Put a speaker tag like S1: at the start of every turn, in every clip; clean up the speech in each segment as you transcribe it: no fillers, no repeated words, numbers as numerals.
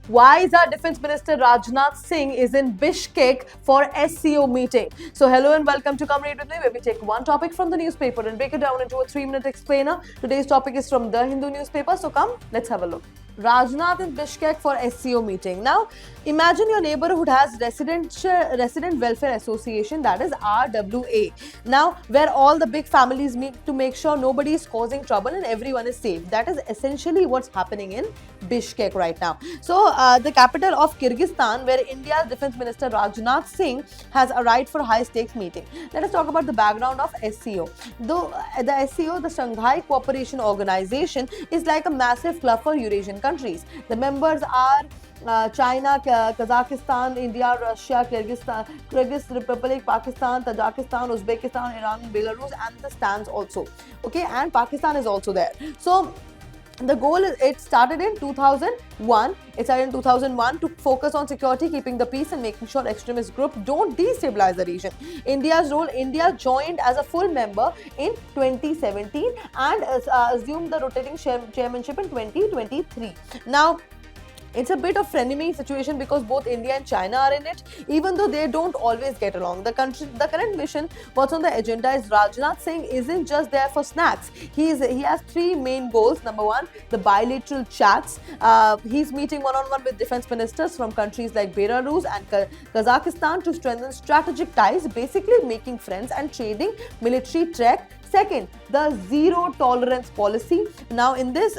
S1: Why is our Defense Minister Rajnath Singh is in Bishkek for SCO meeting? So hello and welcome to Come Read With Me, where we take one topic from the newspaper and break it down into a 3-minute explainer. Today's topic is from the Hindu newspaper, so come, let's have a look. Rajnath in Bishkek for SCO meeting. Now, imagine your neighborhood has Resident Welfare Association, that is RWA. Now, where all the big families meet to make sure nobody is causing trouble and everyone is safe. That is essentially what's happening in Bishkek right now. So, the capital of Kyrgyzstan, where India's Defense Minister Rajnath Singh has arrived for a high-stakes meeting. Let us talk about the background of SCO. Though the SCO, the Shanghai Cooperation Organization, is like a massive club for Eurasian countries. The members are China, Kazakhstan, India, Russia, Kyrgyz Republic, Pakistan, Tajikistan, Uzbekistan, Iran, Belarus, and the stands also. Okay, and Pakistan is also there. So the goal is, it started in 2001. It started in 2001 to focus on security, keeping the peace, and making sure extremist groups don't destabilize the region. India's role: India joined as a full member in 2017 and assumed the rotating chairmanship in 2023. Now, it's a bit of frenemy situation because both India and China are in it, even though they don't always get along. The current mission, what's on the agenda is Rajnath Singh isn't just there for snacks. He has three main goals. Number one, the bilateral chats. He's meeting one-on-one with defense ministers from countries like Belarus and Kazakhstan to strengthen strategic ties, basically making friends and trading military tech. Second, the zero tolerance policy. Now, in this,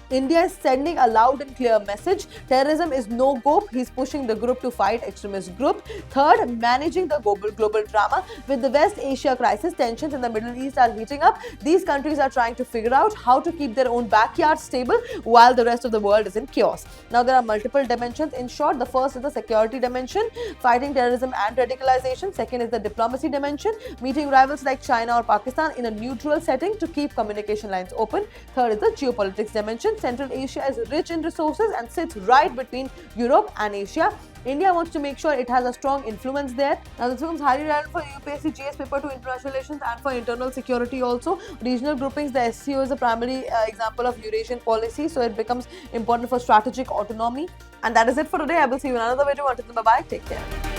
S1: India is sending a loud and clear message. Terrorism is no go. He's pushing the group to fight extremist group. Third, managing the global drama. With the West Asia crisis, tensions in the Middle East are heating up. These countries are trying to figure out how to keep their own backyard stable while the rest of the world is in chaos. Now, there are multiple dimensions. In short, the first is the security dimension, fighting terrorism and radicalization. Second is the diplomacy dimension, meeting rivals like China or Pakistan in a neutral setting to keep communication lines open. Third is the geopolitics dimension. Central Asia is rich in resources and sits right between Europe and Asia. India wants to make sure it has a strong influence there. Now, this becomes highly relevant for UPSC GS paper 2 international relations and for internal security also. Regional groupings, the SCO is a primary example of Eurasian policy, so it becomes important for strategic autonomy. And that is it for today. I will see you in another video. Until then, bye-bye. Take care.